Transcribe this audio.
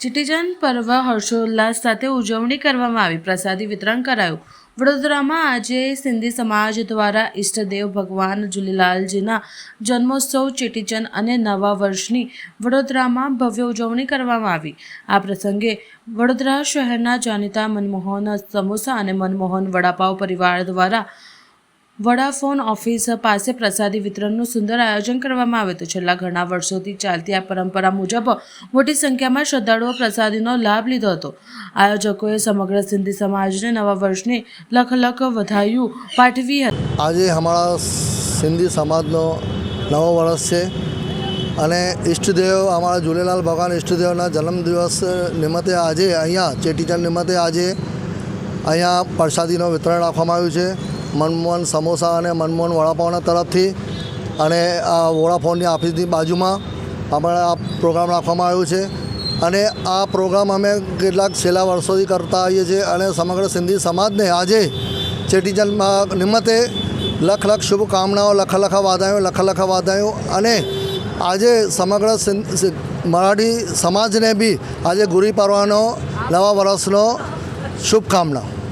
ચેટીચાંદ પર્વ હર્ષોલ્લાસ સાથે ઉજવણી કરવામાં આવી. પ્રસાદી વિતરણ કરાયું. વડોદરામાં આજે સિંધી સમાજ દ્વારા ઈષ્ટદેવ ભગવાન ઝૂલેલાલજીના જન્મોત્સવ ચેટીચંદ અને નવા વર્ષની વડોદરામાં ભવ્ય ઉજવણી કરવામાં આવી. આ પ્રસંગે વડોદરા શહેરના જાણીતા મનમોહન સમોસા અને મનમોહન વડાપાવ પરિવાર દ્વારા વડાફોન ઓફિસ પાસે પ્રસાદી વિતરણનું સુંદર આયોજન કરવામાં આવ્યું હતું. છેલ્લા ઘણા વર્ષોથી ચાલતી આ પરંપરા મુજબ મોટી સંખ્યામાં શ્રદ્ધાળુઓ પ્રસાદીનો લાભ લીધો હતો. આયોજકોએ સમગ્ર સિંધી સમાજને નવા વર્ષની લખ લખ વધાઈઓ પાઠવી હતી. આજે અમારા સિંધી સમાજનો નવો વર્ષ છે અને ઈષ્ટદેવ અમારા ઝૂલેલાલ ભગવાન ઈષ્ટદેવના જન્મદિવસ નિમિત્તે આજે અહીંયા ચેટીચંદ નિમિત્તે આજે અહીંયા પ્રસાદીનું વિતરણ રાખવામાં આવ્યું છે. મનમોહન સમોસા અને મનમોહન વડાપાવના તરફથી અને આ વોડાફોનની ઓફિસની બાજુમાં અમારે આ પ્રોગ્રામ રાખવામાં આવ્યો છે અને આ પ્રોગ્રામ અમે કેટલાક છેલ્લા વર્ષોથી કરતા આવીએ છીએ અને સમગ્ર સિંધી સમાજને આજે ચેટીચંદ નિમિત્તે લખ લખ શુભકામનાઓ, લખ લખ વાધાયો અને આજે સમગ્ર મરાઠી સમાજને બી આજે ગુડી પડવાનો નવા વર્ષનો શુભકામના.